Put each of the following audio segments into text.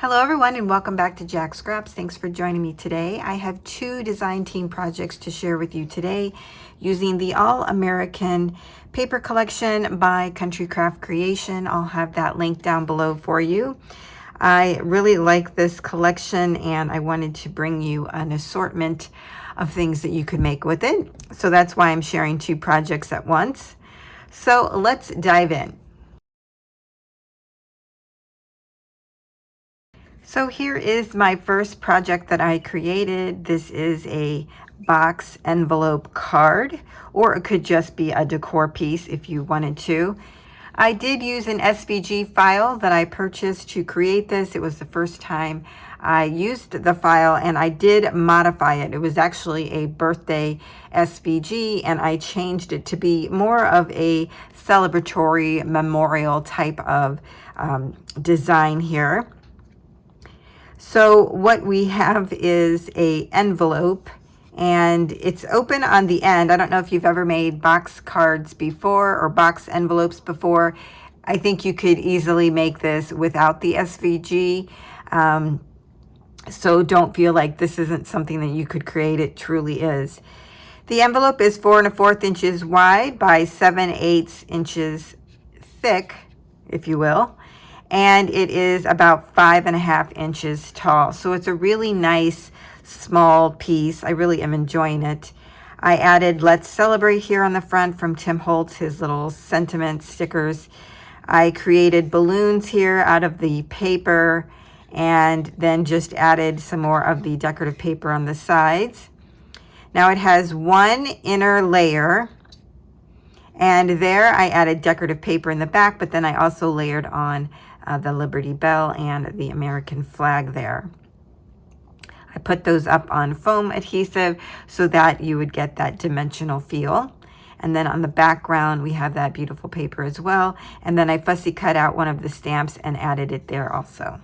Hello everyone and welcome back to Jacqs Scraps. Thanks for joining me today. I have two design team projects to share with you today using the All-American paper collection by Country Craft Creation. I'll have that link down below for you. I really like this collection and I wanted to bring you an assortment of things that you could make with it. So that's why I'm sharing two projects at once. So let's dive in. So here is my first project that I created. This is a box envelope card, or it could just be a decor piece if you wanted to. I did use an SVG file that I purchased to create this. It was the first time I used the file and I did modify it. It was actually a birthday SVG and I changed it to be more of a celebratory memorial type of design here. So what we have is a envelope and it's open on the end. I don't know if you've ever made box cards before or box envelopes before. I think you could easily make this without the SVG. So don't feel like this isn't something that you could create. It truly is. The envelope is 4 1/4 inches wide by 7/8 inches thick, if you will. And it is about 5.5 inches tall. So it's a really nice small piece. I really am enjoying it. I added Let's Celebrate here on the front from Tim Holtz, his little sentiment stickers. I created balloons here out of the paper and then just added some more of the decorative paper on the sides. Now it has one inner layer. And there I added decorative paper in the back, but then I also layered on the Liberty Bell and the American flag there. I put those up on foam adhesive so that you would get that dimensional feel. And then on the background, we have that beautiful paper as well. And then I fussy cut out one of the stamps and added it there also.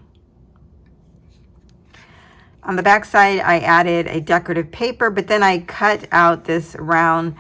On the back side, I added a decorative paper, but then I cut out this round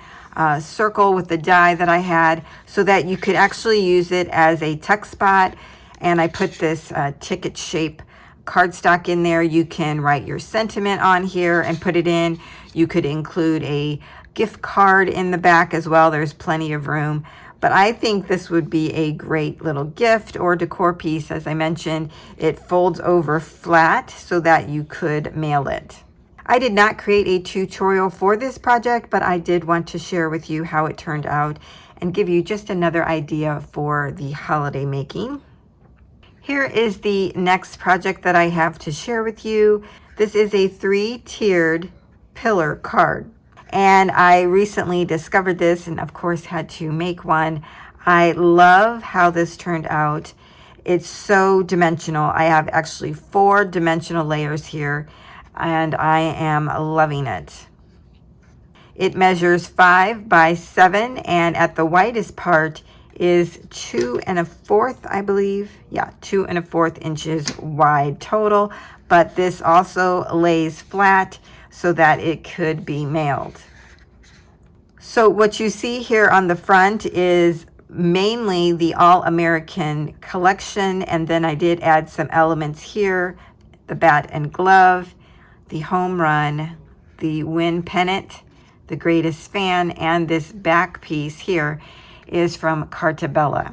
circle with the die that I had so that you could actually use it as a tuck spot. And I put this ticket shape cardstock in there. You can write your sentiment on here and put it in. You could include a gift card in the back as well. There's plenty of room. But I think this would be a great little gift or decor piece. As I mentioned, it folds over flat so that you could mail it. I did not create a tutorial for this project, but I did want to share with you how it turned out and give you just another idea for the holiday making. Here is the next project that I have to share with you. This is a 3-tiered pillar card. And I recently discovered this and of course had to make one. I love how this turned out. It's so dimensional. I have actually 4 dimensional layers here and I am loving it. It measures 5 by 7 and at the widest part is 2 1/4, I believe. Yeah, 2 1/4 inches wide total, but this also lays flat so that it could be mailed. So what you see here on the front is mainly the All-American collection, and then I did add some elements here, the bat and glove, the home run, the win pennant, the greatest fan, and this back piece here is from Carta Bella.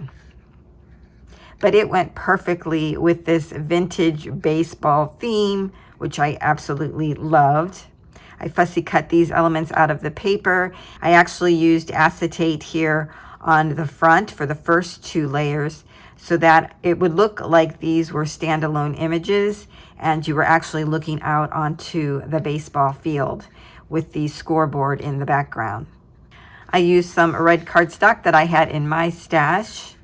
But it went perfectly with this vintage baseball theme, which I absolutely loved. I fussy cut these elements out of the paper. I actually used acetate here on the front for the first 2 layers so that it would look like these were standalone images and you were actually looking out onto the baseball field with the scoreboard in the background. I used some red cardstock that I had in my stash,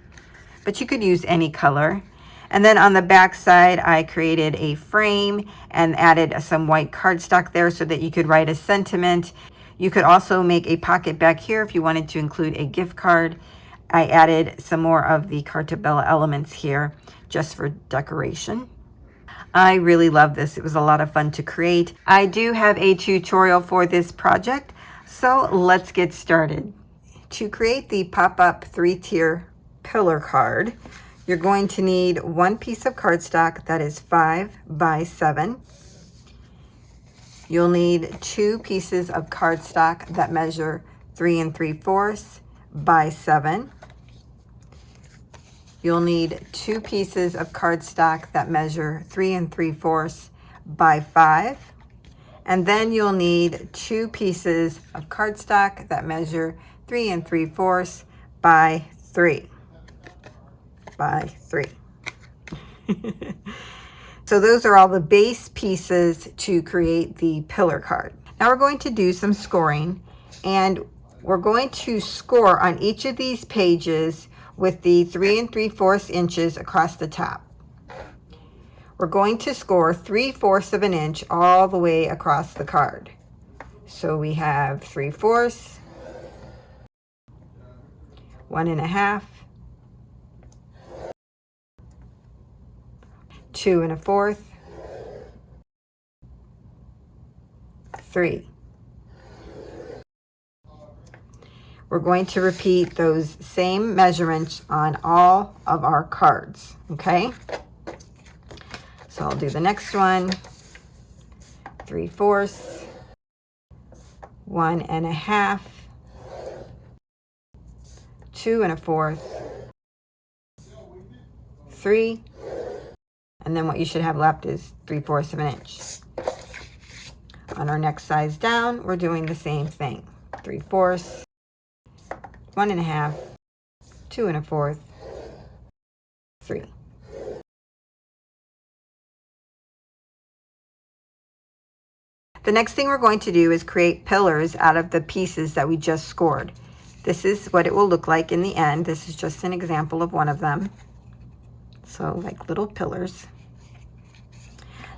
but you could use any color. And then on the back side, I created a frame and added some white cardstock there so that you could write a sentiment. You could also make a pocket back here if you wanted to include a gift card. I added some more of the Carta Bella elements here just for decoration. I really love this. It was a lot of fun to create. I do have a tutorial for this project, so let's get started. To create the pop-up 3-tier pillar card, You're going to need one piece of cardstock that is 5 by 7. You'll need 2 pieces of cardstock that measure 3 3/4 by 7. You'll need 2 pieces of cardstock that measure 3 3/4 by 5. And then you'll need 2 pieces of cardstock that measure 3 3/4 by 3. By 3. So those are all the base pieces to create the pillar card. Now we're going to do some scoring, and we're going to score on each of these pages with the 3 3/4 inches across the top. We're going to score 3/4 of an inch all the way across the card. So we have 3/4, 1 1/2, 2 1/4, 3. We're going to repeat those same measurements on all of our cards, okay? So I'll do the next one. 3/4, 1 1/2, 2 1/4, 3, and then what you should have left is 3/4 of an inch. On our next size down, we're doing the same thing. 3/4, 1 1/2, 2 1/4, 3. The next thing we're going to do is create pillars out of the pieces that we just scored. This is what it will look like in the end. This is just an example of one of them. So like little pillars.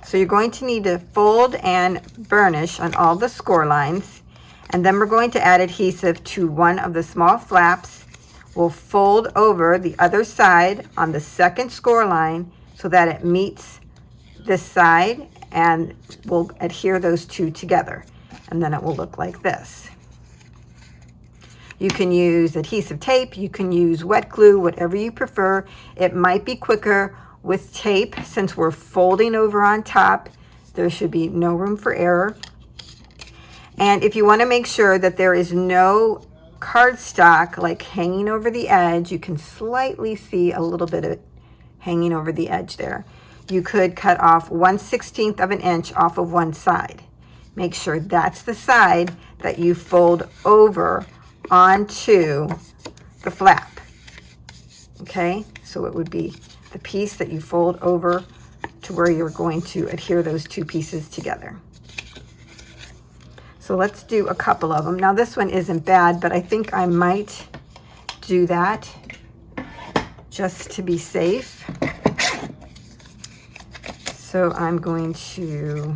So you're going to need to fold and burnish on all the score lines. And then we're going to add adhesive to one of the small flaps. We'll fold over the other side on the second score line so that it meets this side, and we'll adhere those two together. And then it will look like this. You can use adhesive tape, you can use wet glue, whatever you prefer. It might be quicker with tape since we're folding over on top. There should be no room for error. And if you want to make sure that there is no cardstock like hanging over the edge, you can slightly see a little bit of it hanging over the edge there. You could cut off 1/16 of an inch off of one side. Make sure that's the side that you fold over onto the flap. Okay, so it would be the piece that you fold over to where you're going to adhere those two pieces together. So let's do a couple of them. Now this one isn't bad, but I think I might do that just to be safe. So I'm going to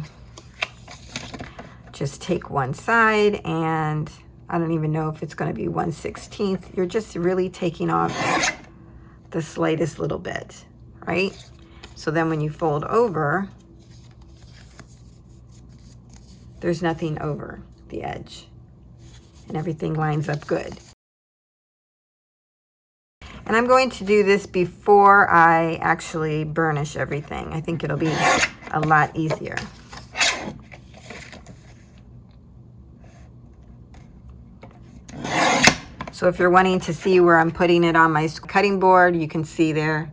just take one side, and I don't even know if it's going to be 1/16. You're just really taking off the slightest little bit, right? So then when you fold over, there's nothing over the edge and everything lines up good. And I'm going to do this before I actually burnish everything. I think it'll be a lot easier. So if you're wanting to see where I'm putting it on my cutting board, you can see there.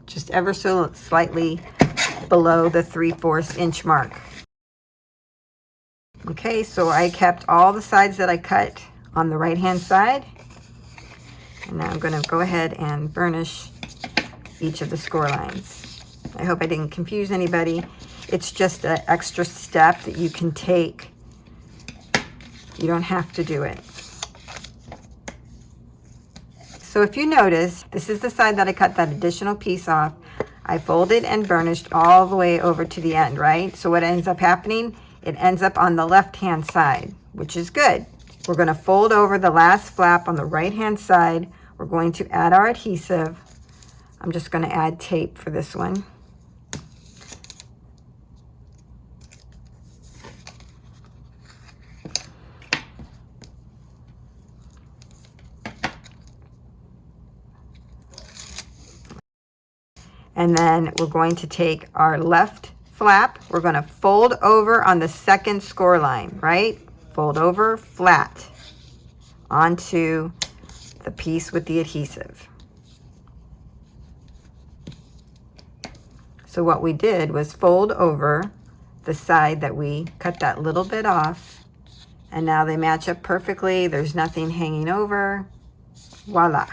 Just ever so slightly below the 3/4 inch mark. Okay, so I kept all the sides that I cut on the right hand side. And now I'm going to go ahead and burnish each of the score lines. I hope I didn't confuse anybody. It's just an extra step that you can take. You don't have to do it. So if you notice, this is the side that I cut that additional piece off. I folded and burnished all the way over to the end, right? So what ends up happening, it ends up on the left-hand side, which is good. We're going to fold over the last flap on the right-hand side. We're going to add our adhesive. I'm just going to add tape for this one. And then we're going to take our left flap. We're going to fold over on the second score line, right? Fold over flat onto the piece with the adhesive. So what we did was fold over the side that we cut that little bit off, and now they match up perfectly. There's nothing hanging over. Voila.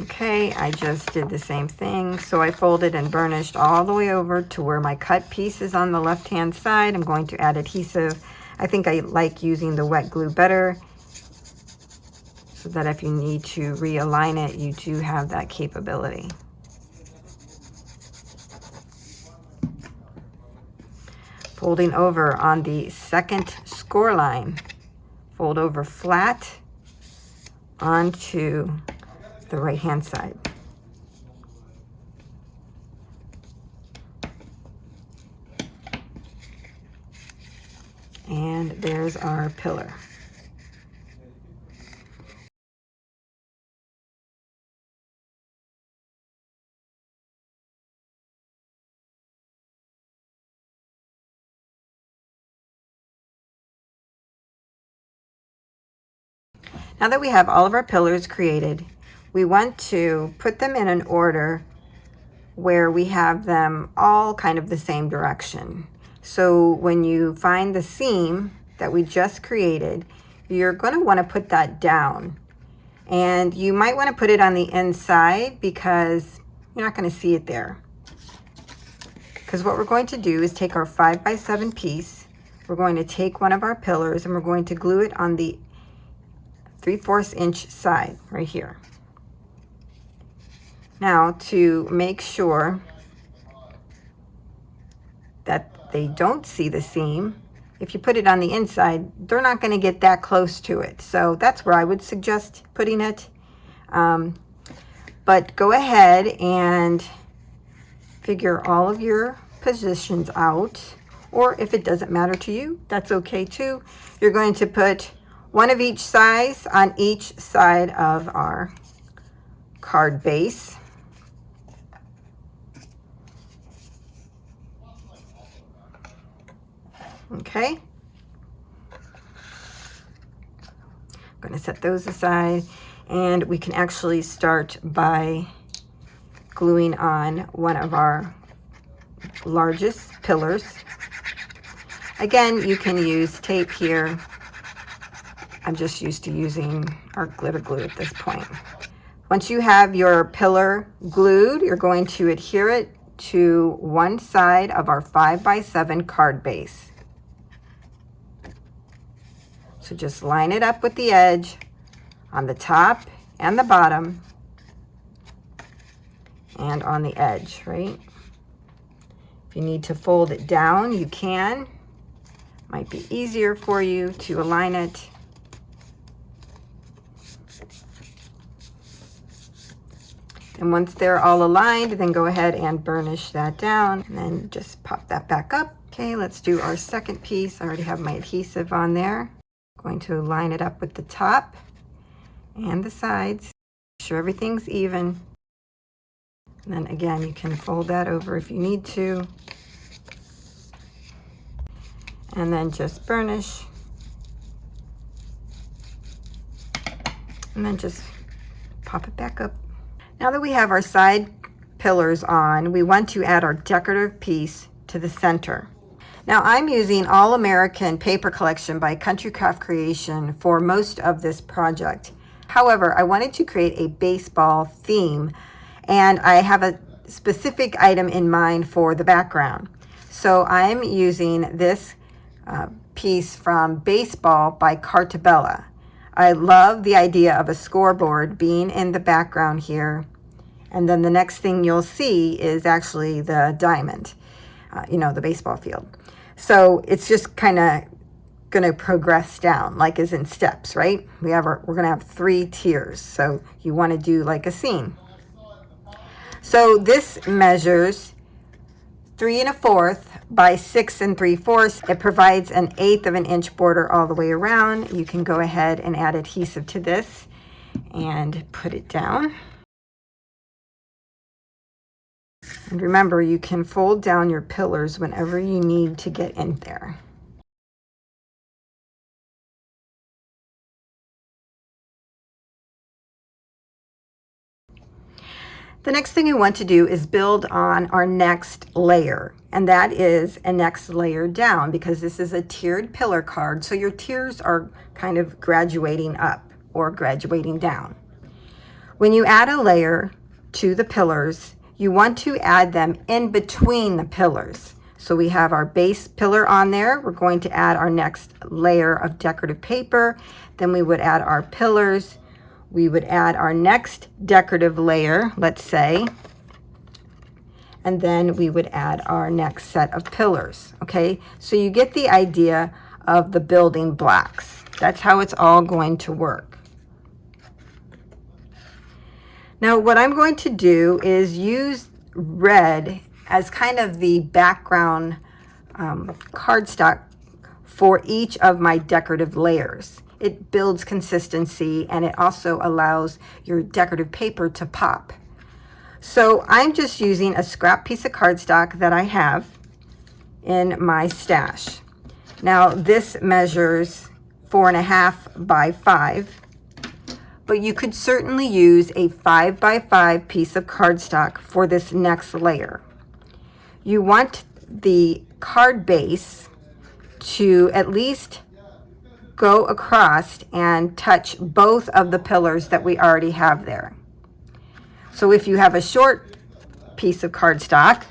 Okay, I just did the same thing. So I folded and burnished all the way over to where my cut piece is on the left-hand side. I'm going to add adhesive. I think I like using the wet glue better, so that if you need to realign it, you do have that capability. Folding over on the second score line, fold over flat onto the right hand side. And there's our pillar. Now that we have all of our pillars created, we want to put them in an order where we have them all kind of the same direction. So when you find the seam that we just created, you're going to want to put that down. And you might want to put it on the inside because you're not going to see it there. Because what we're going to do is take our 5x7 piece, we're going to take one of our pillars and we're going to glue it on the 3/4 inch side right here. Now, to make sure that they don't see the seam, if you put it on the inside, they're not going to get that close to it. So that's where I would suggest putting it. But go ahead and figure all of your positions out. Or if it doesn't matter to you, that's okay too. You're going to put one of each size on each side of our card base. Okay. I'm going to set those aside, and we can actually start by gluing on one of our largest pillars. Again, you can use tape here. I'm just used to using our glitter glue at this point. Once you have your pillar glued, you're going to adhere it to one side of our 5x7 card base. So just line it up with the edge on the top and the bottom and on the edge, right? If you need to fold it down, you can. Might be easier for you to align it. And once they're all aligned, then go ahead and burnish that down and then just pop that back up. Okay, let's do our second piece. I already have my adhesive on there. Going to line it up with the top and the sides. Make sure everything's even. And then again, you can fold that over if you need to. And then just burnish. And then just pop it back up. Now that we have our side pillars on, we want to add our decorative piece to the center. Now I'm using All American Paper Collection by Country Craft Creation for most of this project. However, I wanted to create a baseball theme, and I have a specific item in mind for the background. So I'm using this piece from Baseball by Cartabella. I love the idea of a scoreboard being in the background here. And then the next thing you'll see is actually the diamond, the baseball field. So it's just kind of going to progress down, like as in steps, right? We're going to have 3 tiers. So you want to do like a scene. So this measures 3 1/4 by 6 3/4. It provides an 1/8 of an inch border all the way around. You can go ahead and add adhesive to this and put it down. And remember, you can fold down your pillars whenever you need to get in there. The next thing we want to do is build on our next layer, and that is a next layer down, because this is a tiered pillar card, so your tiers are kind of graduating up or graduating down. When you add a layer to the pillars, you want to add them in between the pillars. So we have our base pillar on there. We're going to add our next layer of decorative paper. Then we would add our pillars. We would add our next decorative layer, let's say, and then we would add our next set of pillars, okay? So you get the idea of the building blocks. That's how it's all going to work. Now, what I'm going to do is use red as kind of the background cardstock for each of my decorative layers. It builds consistency, and it also allows your decorative paper to pop. So I'm just using a scrap piece of cardstock that I have in my stash. Now this measures 4.5 by 5, but you could certainly use a 5 by 5 piece of cardstock for this next layer. You want the card base to at least go across and touch both of the pillars that we already have there. So if you have a short piece of cardstock,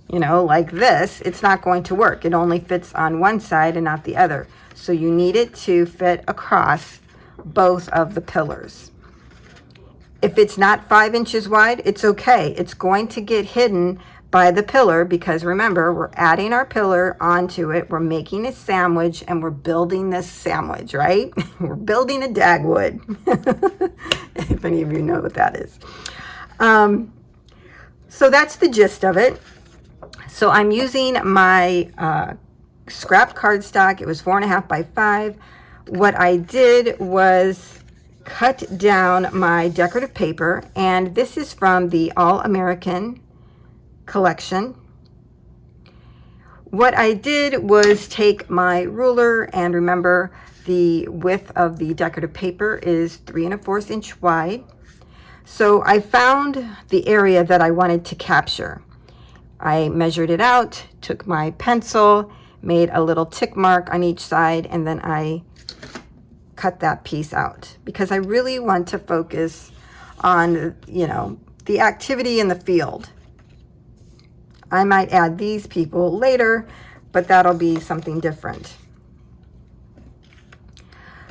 you know, like this, it's not going to work. It only fits on one side and not the other. So you need it to fit across both of the pillars. If it's not 5 inches wide, it's okay. It's going to get hidden by the pillar, because remember, we're adding our pillar onto it. We're making a sandwich, and we're building this sandwich, right? We're building a Dagwood. If any of you know what that is. So that's the gist of it. So I'm using my scrap cardstock. It was 4.5 by 5. What I did was cut down my decorative paper, and this is from the All American collection. What I did was take my ruler, and remember, the width of the decorative paper is 3 1/4 inch wide. So I found the area that I wanted to capture. I measured it out, took my pencil, made a little tick mark on each side, and then I cut that piece out, because I really want to focus on, you know, the activity in the field. I might add these people later, but that'll be something different.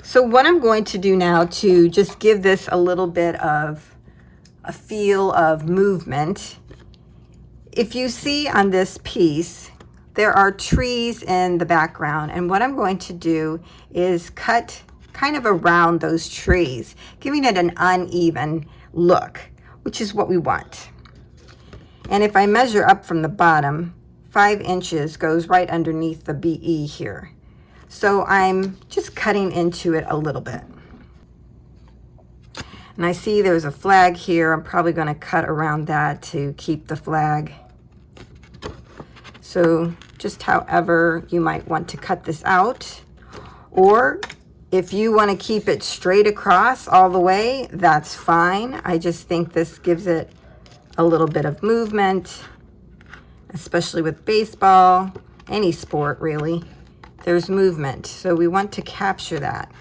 So what I'm going to do now to just give this a little bit of a feel of movement, if you see on this piece, there are trees in the background, and what I'm going to do is cut kind of around those trees, giving it an uneven look, which is what we want. And if I measure up from the bottom, 5 inches goes right underneath the BE here. So I'm just cutting into it a little bit. And I see there's a flag here. I'm probably going to cut around that to keep the flag. So just however you might want to cut this out. Or if you want to keep it straight across all the way, that's fine. I just think this gives it a little bit of movement, especially with baseball, any sport really. There's movement, so we want to capture that.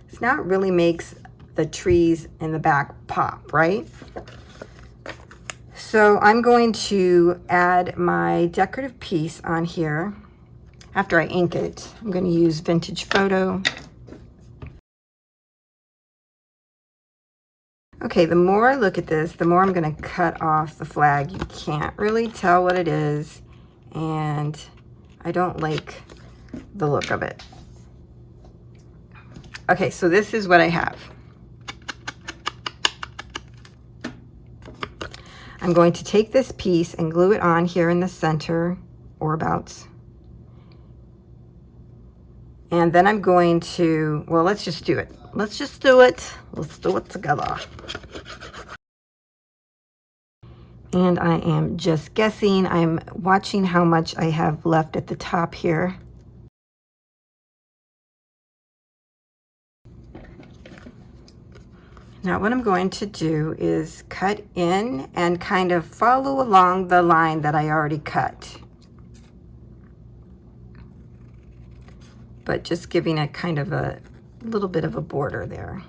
So now it really makes the trees in the back pop, right? So I'm going to add my decorative piece on here. After I ink it, I'm going to use Vintage Photo. Okay, the more I look at this, the more I'm going to cut off the flag. You can't really tell what it is, and I don't like the look of it. Okay, so this is what I have. I'm going to take this piece and glue it on here in the center, or abouts. And then I'm going to, well, let's just do it. Let's just do it. Let's do it together. And I am just guessing. I'm watching how much I have left at the top here. Now what I'm going to do is cut in and kind of follow along the line that I already cut. But just giving it kind of a little bit of a border there.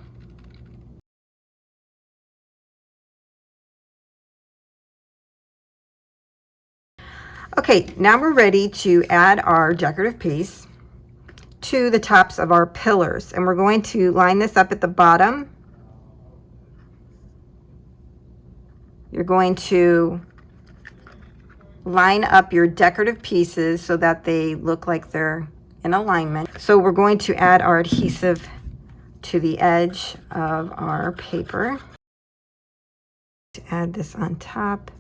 Okay, now we're ready to add our decorative piece to the tops of our pillars. And we're going to line this up at the bottom. You're going to line up your decorative pieces so that they look like they're in alignment. So we're going to add our adhesive to the edge of our paper. To add this on top.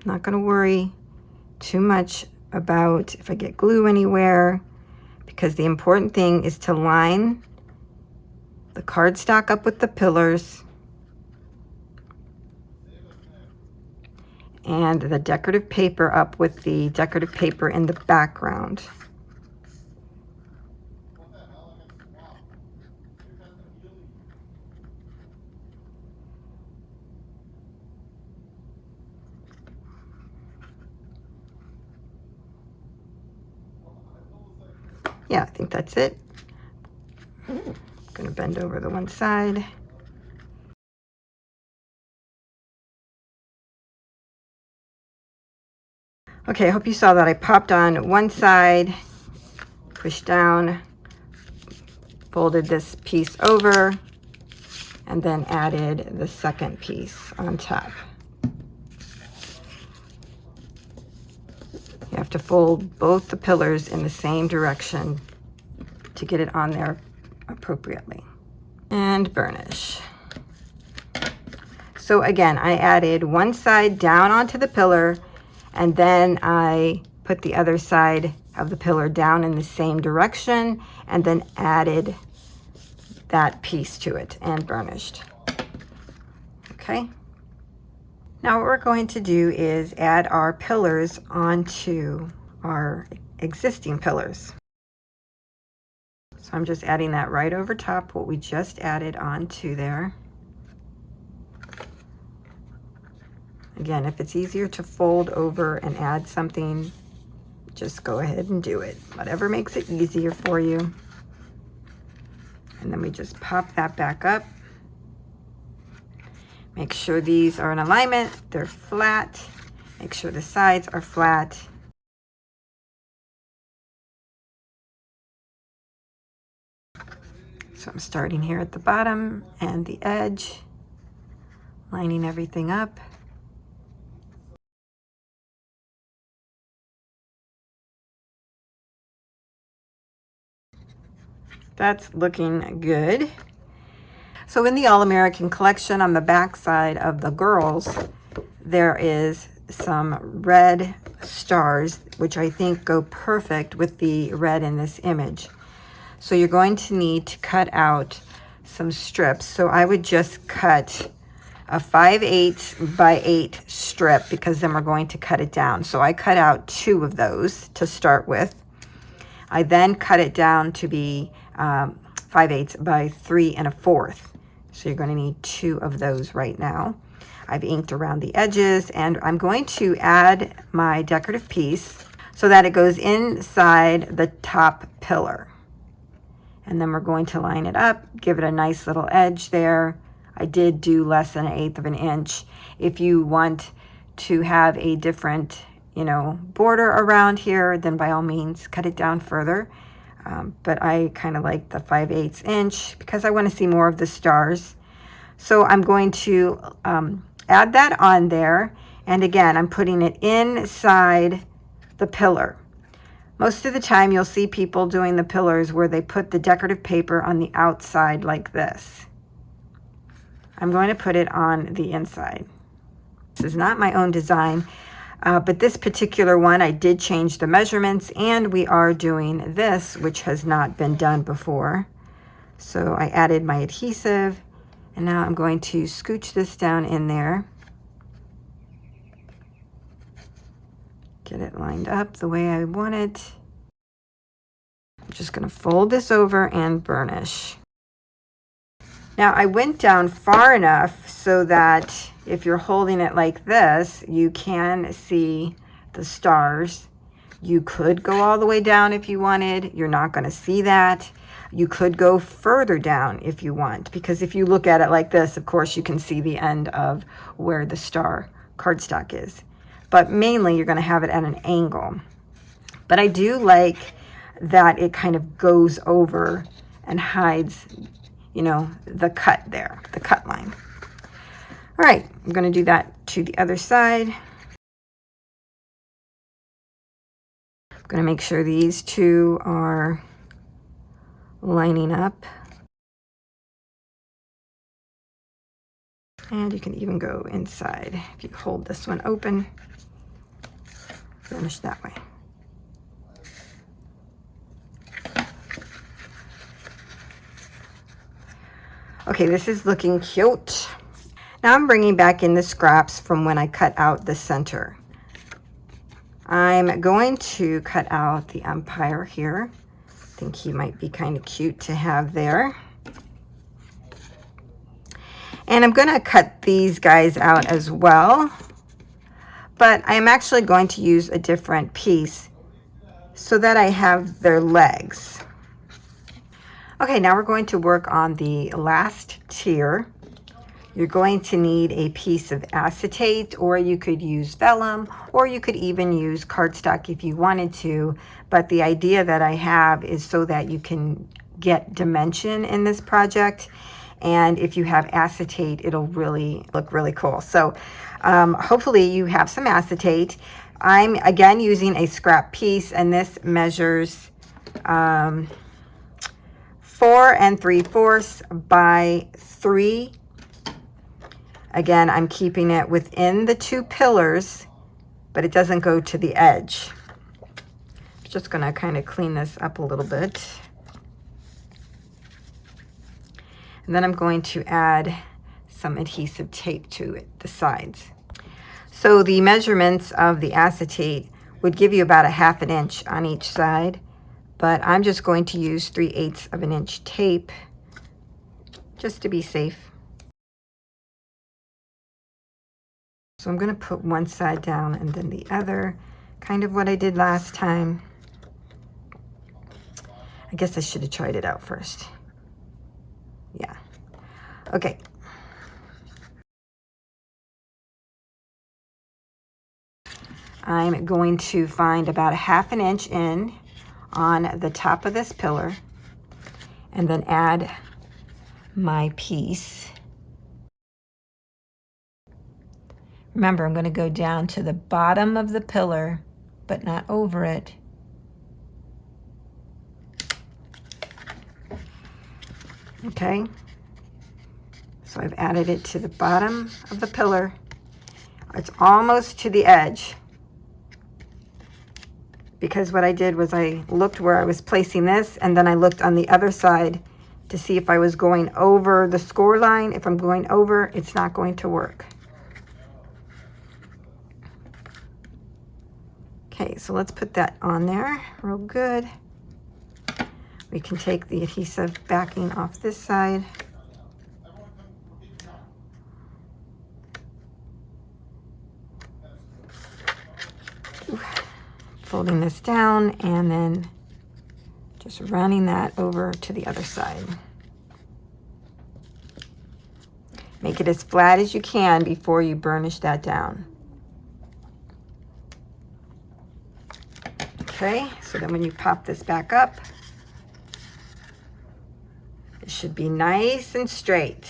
Not going to worry too much about if I get glue anywhere, because the important thing is to line the cardstock up with the pillars and the decorative paper up with the decorative paper in the background. Yeah, I think that's it. I'm gonna bend over the one side. Okay, I hope you saw that I popped on one side, pushed down, folded this piece over, and then added the second piece on top. You have to fold both the pillars in the same direction to get it on there appropriately. And burnish. So again, I added one side down onto the pillar, and then I put the other side of the pillar down in the same direction, and then added that piece to it and burnished. Okay. Now what we're going to do is add our pillars onto our existing pillars. So I'm just adding that right over top, what we just added onto there. Again, if it's easier to fold over and add something, just go ahead and do it. Whatever makes it easier for you. And then we just pop that back up. Make sure these are in alignment, they're flat. Make sure the sides are flat. So I'm starting here at the bottom and the edge, lining everything up. That's looking good. So in the All-American collection, on the back side of the girls, there is some red stars, which I think go perfect with the red in this image. So you're going to need to cut out some strips. So I would just cut a 5/8 by 8 strip, because then we're going to cut it down. So I cut out 2 of those to start with. I then cut it down to be 5/8 by 3 1/4. So you're going to need 2 of those right now. I've inked around the edges, and I'm going to add my decorative piece so that it goes inside the top pillar. And then we're going to line it up, give it a nice little edge there. I did do less than 1/8 of an inch. If you want to have a different, border around here, then by all means cut it down further. But I kind of like the 5/8 inch because I want to see more of the stars. So I'm going to add that on there. And again, I'm putting it inside the pillar. Most of the time you'll see people doing the pillars where they put the decorative paper on the outside like this. I'm going to put it on the inside. This is not my own design. But this particular one, I did change the measurements, and we are doing this, which has not been done before. So I added my adhesive, and now I'm going to scooch this down in there. Get it lined up the way I want it. I'm just going to fold this over and burnish. Now I went down far enough so that if you're holding it like this, you can see the stars. You could go all the way down if you wanted. You're not going to see that. You could go further down if you want, because if you look at it like this, of course, you can see the end of where the star cardstock is. But mainly you're going to have it at an angle. But I do like that it kind of goes over and hides, you know, the cut there, the cut line. All right, I'm going to do that to the other side. I'm going to make sure these two are lining up. And you can even go inside. If you hold this one open, finish that way. Okay, this is looking cute. Now I'm bringing back in the scraps from when I cut out the center. I'm going to cut out the umpire here. I think he might be kind of cute to have there. And I'm going to cut these guys out as well. But I'm actually going to use a different piece so that I have their legs. Okay, now we're going to work on the last tier. You're going to need a piece of acetate, or you could use vellum, or you could even use cardstock if you wanted to. But the idea that I have is so that you can get dimension in this project. And if you have acetate, it'll really look really cool. So hopefully you have some acetate. I'm again using a scrap piece, and this measures 4 3/4 by 3. Again, I'm keeping it within the 2 pillars, but it doesn't go to the edge. Just gonna kind of clean this up a little bit. And then I'm going to add some adhesive tape to it, the sides. So the measurements of the acetate would give you about 1/2 inch on each side, but I'm just going to use 3/8 of an inch tape just to be safe. So I'm going to put one side down and then the other, kind of what I did last time. I guess I should have tried it out first. Yeah. Okay. I'm going to find about 1/2 inch in on the top of this pillar and then add my piece. Remember, I'm going to go down to the bottom of the pillar, but not over it. Okay, so I've added it to the bottom of the pillar. It's almost to the edge, because what I did was I looked where I was placing this, and then I looked on the other side to see if I was going over the score line. If I'm going over, it's not going to work. Okay, so let's put that on there real good. We can take the adhesive backing off this side. Folding this down and then just running that over to the other side. Make it as flat as you can before you burnish that down. Okay, so then when you pop this back up, it should be nice and straight.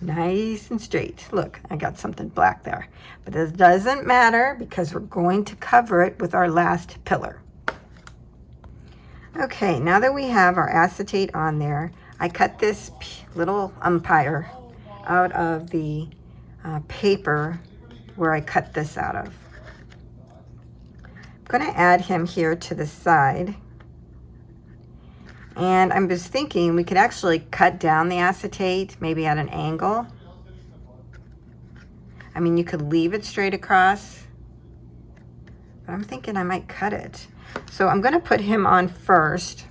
Nice and straight. Look, I got something black there, but it doesn't matter because we're going to cover it with our last pillar. Okay, now that we have our acetate on there, I cut this little umpire out of the paper where I cut this out of. I'm going to add him here to the side. And I'm just thinking we could actually cut down the acetate, maybe at an angle. I mean, you could leave it straight across, but I'm thinking I might cut it. So I'm going to put him on first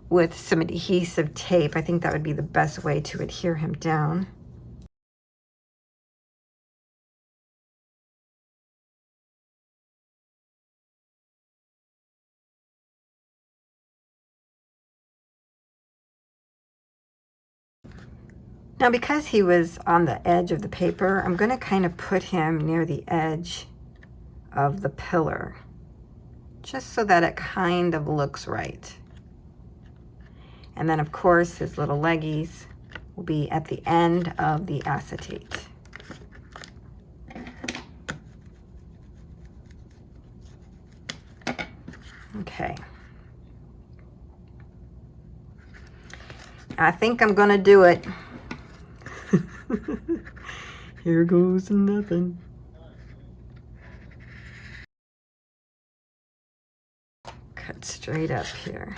with some adhesive tape. I think that would be the best way to adhere him down. Now, because he was on the edge of the paper, I'm going to kind of put him near the edge of the pillar, just so that it kind of looks right. And then, of course, his little leggies will be at the end of the acetate. Okay. I think I'm going to do it. Here goes nothing. Cut straight up here.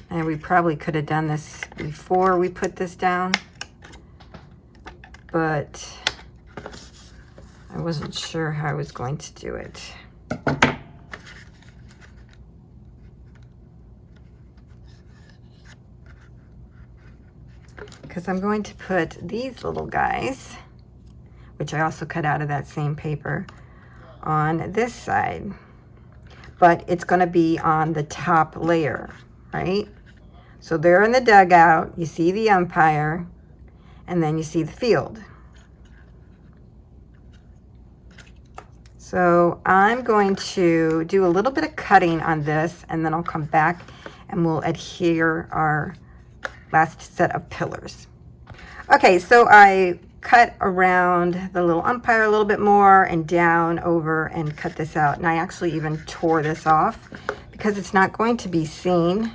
And we probably could have done this before we put this down, but I wasn't sure how I was going to do it. Because I'm going to put these little guys, which I also cut out of that same paper, on this side. But it's going to be on the top layer, right? So they're in the dugout, you see the umpire, and then you see the field. So I'm going to do a little bit of cutting on this, and then I'll come back and we'll adhere our last set of pillars. Okay, so I cut around the little umpire a little bit more and down over and cut this out. And I actually even tore this off because it's not going to be seen.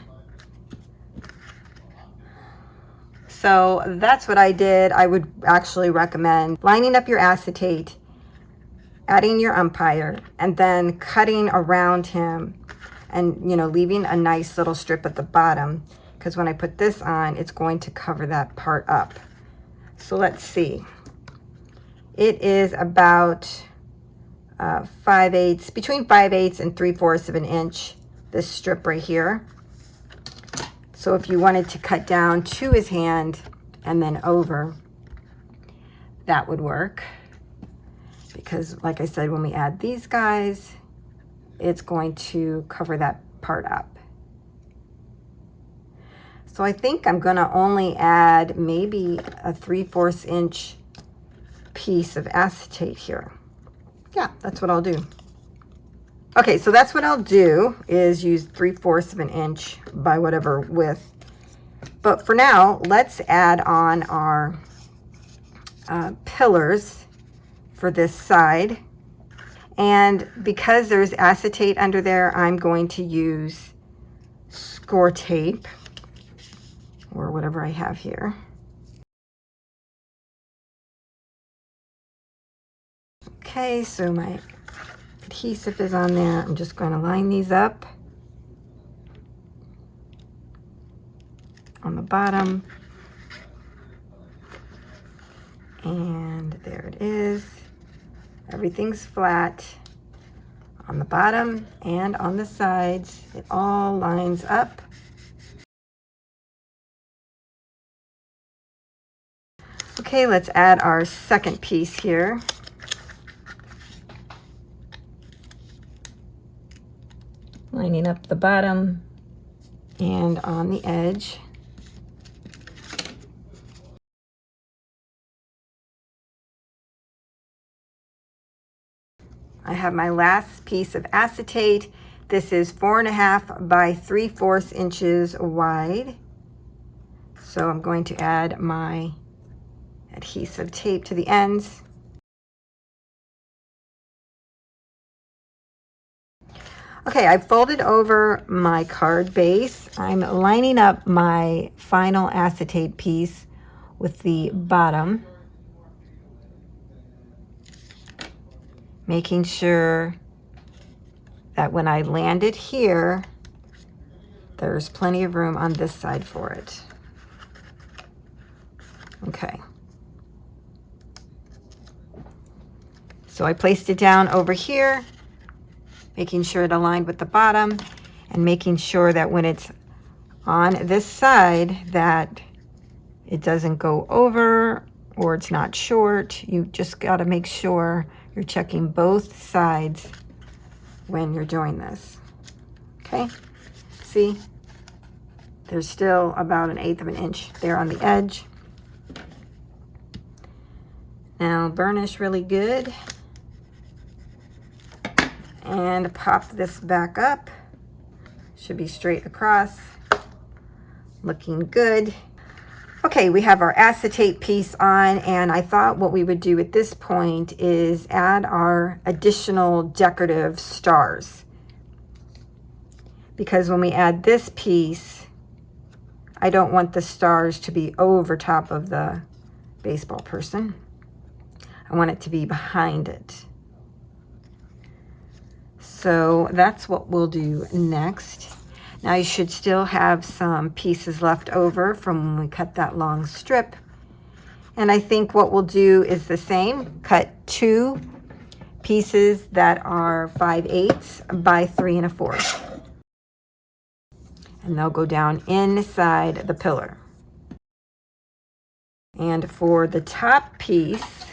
So that's what I did. I would actually recommend lining up your acetate, adding your umpire, and then cutting around him and, you know, leaving a nice little strip at the bottom, because when I put this on, it's going to cover that part up. So let's see. It is about 5/8, between 5/8 and 3/4 of an inch, this strip right here. So if you wanted to cut down to his hand and then over, that would work. Because like I said, when we add these guys, it's going to cover that part up. So I think I'm gonna only add maybe a 3/4 inch piece of acetate here. Yeah, that's what I'll do. Okay, so that's what I'll do, is use 3/4 of an inch by whatever width. But for now, let's add on our pillars for this side. And because there's acetate under there, I'm going to use score tape, or whatever I have here. Okay, so my adhesive is on there. I'm just going to line these up on the bottom. And there it is. Everything's flat on the bottom and on the sides. It all lines up. Okay, let's add our second piece here. Lining up the bottom and on the edge. I have my last piece of acetate. This is 4.5 by 3/4 inches wide. So I'm going to add my adhesive tape to the ends. Okay, I folded over my card base. I'm lining up my final acetate piece with the bottom. making sure that when I land it here, there's plenty of room on this side for it. Okay. So I placed it down over here, making sure it aligned with the bottom, and making sure that when it's on this side that it doesn't go over or it's not short. You just got to make sure you're checking both sides when you're doing this. Okay, see, there's still about 1/8 of an inch there on the edge. Now burnish really good and pop this back up. Should be straight across, looking good. Okay, we have our acetate piece on, and I thought what we would do at this point is add our additional decorative stars. Because when we add this piece, I don't want the stars to be over top of the baseball person. I want it to be behind it. So that's what we'll do next. Now you should still have some pieces left over from when we cut that long strip. And I think what we'll do is the same. Cut 2 pieces that are 5/8 by 3 1/4. And they'll go down inside the pillar. And for the top piece,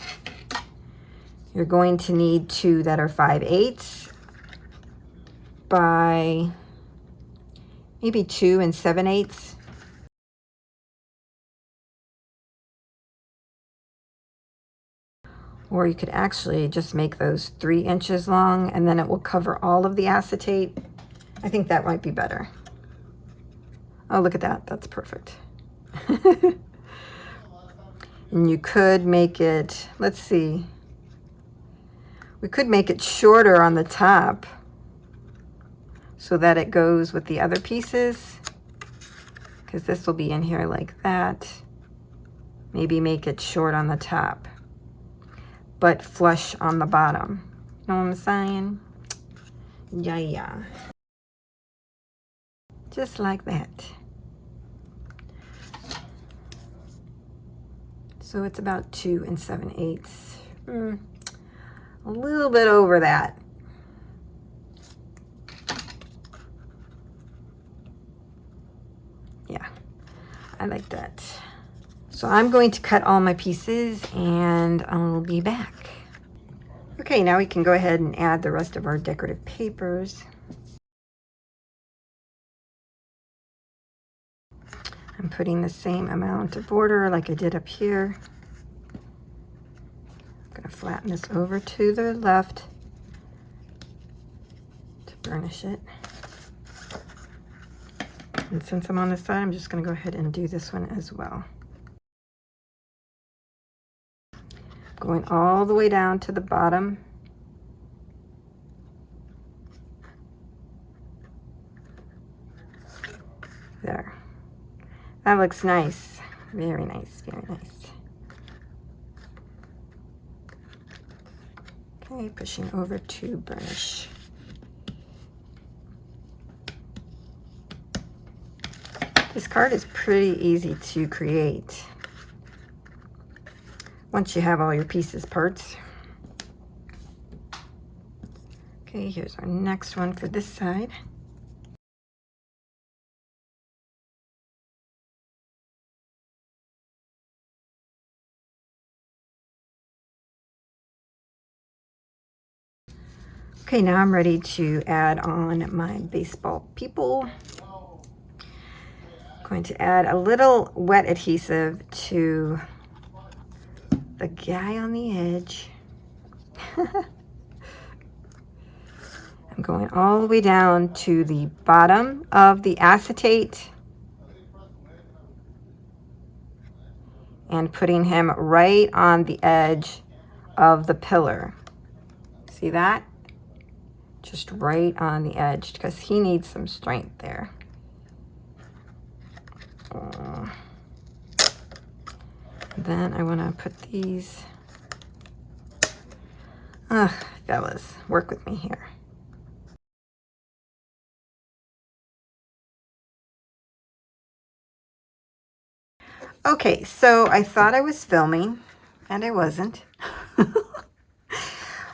you're going to need 2 that are 5/8 by maybe 2 7/8. Or you could actually just make those 3 inches long, and then it will cover all of the acetate. I think that might be better. Oh, look at that. That's perfect. And you could make it, let's see. We could make it shorter on the top so that it goes with the other pieces, because this will be in here like that. Maybe make it short on the top, but flush on the bottom. Know what I'm saying? Yeah. Just like that. So it's about 2 7/8. A little bit over that. Yeah, I like that. So I'm going to cut all my pieces and I'll be back. Okay, now we can go ahead and add the rest of our decorative papers. I'm putting the same amount of border like I did up here. I'm going to flatten this over to the left to burnish it. And since I'm on this side, I'm just going to go ahead and do this one as well. Going all the way down to the bottom. There. That looks nice. Very nice, very nice. Okay, pushing over to burnish. This card is pretty easy to create once you have all your pieces parts. Okay, here's our next one for this side. Okay, now I'm ready to add on my baseball people. I'm going to add a little wet adhesive to the guy on the edge. I'm going all the way down to the bottom of the acetate and putting him right on the edge of the pillar. See that? Just right on the edge, because he needs some strength there. Then I want to put these. fellas. Work with me here. Okay, so I thought I was filming, and I wasn't.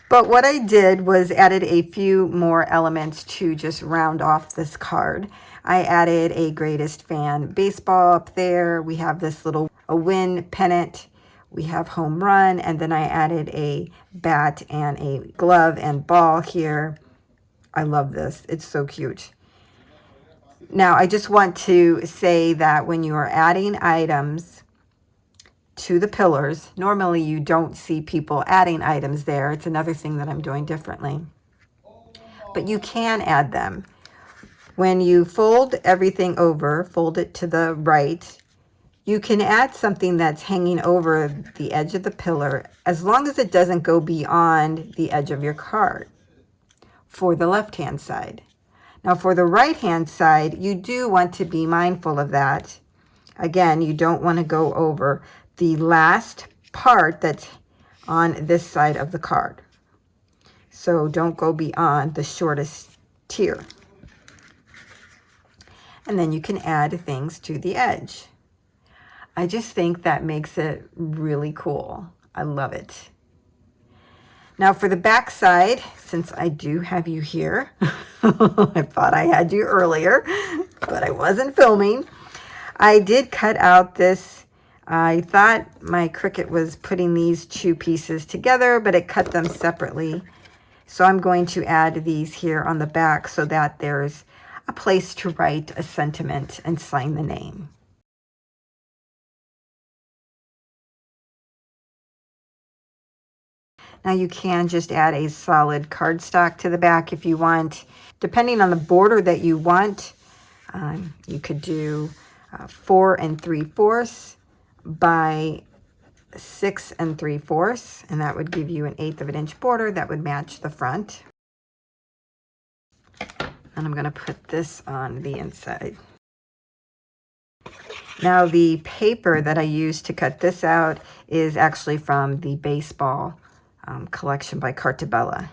But what I did was added a few more elements to just round off this card. I added a greatest fan baseball up there. We have this little win pennant. We have home run, and then I added a bat and a glove and ball here. I love this. It's so cute. Now, I just want to say that when you are adding items to the pillars, normally you don't see people adding items there. It's another thing that I'm doing differently. But you can add them. When you fold everything over, fold it to the right, you can add something that's hanging over the edge of the pillar as long as it doesn't go beyond the edge of your card for the left-hand side. Now for the right-hand side, you do want to be mindful of that. Again, you don't want to go over the last part that's on this side of the card. So don't go beyond the shortest tier. And then you can add things to the edge. I just think that makes it really cool. I love it. Now for the back side, since I do have you here, I thought I had you earlier, but I wasn't filming. I did cut out this. I thought my Cricut was putting these two pieces together, but it cut them separately. So I'm going to add these here on the back so that there's a place to write a sentiment and sign the name. Now you can just add a solid cardstock to the back if you want. Depending on the border that you want, you could do 4 3/4 by 6 3/4, and that would give you an 1/8 of an inch border that would match the front. And I'm going to put this on the inside. Now the paper that I used to cut this out is actually from the baseball collection by Cartabella.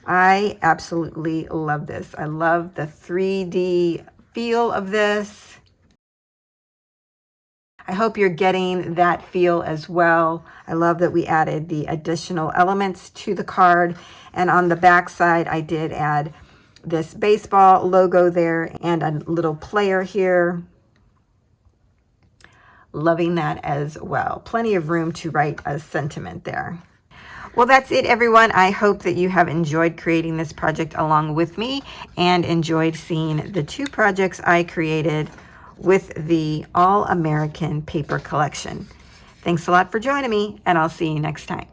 I absolutely love this. I love the 3D feel of this. I hope you're getting that feel as well. I love that we added the additional elements to the card. And on the back side, I did add this baseball logo there and a little player here. Loving that as well. Plenty of room to write a sentiment there. Well, that's it, everyone. I hope that you have enjoyed creating this project along with me and enjoyed seeing the two projects I created with the All American paper collection. Thanks a lot for joining me, and I'll see you next time.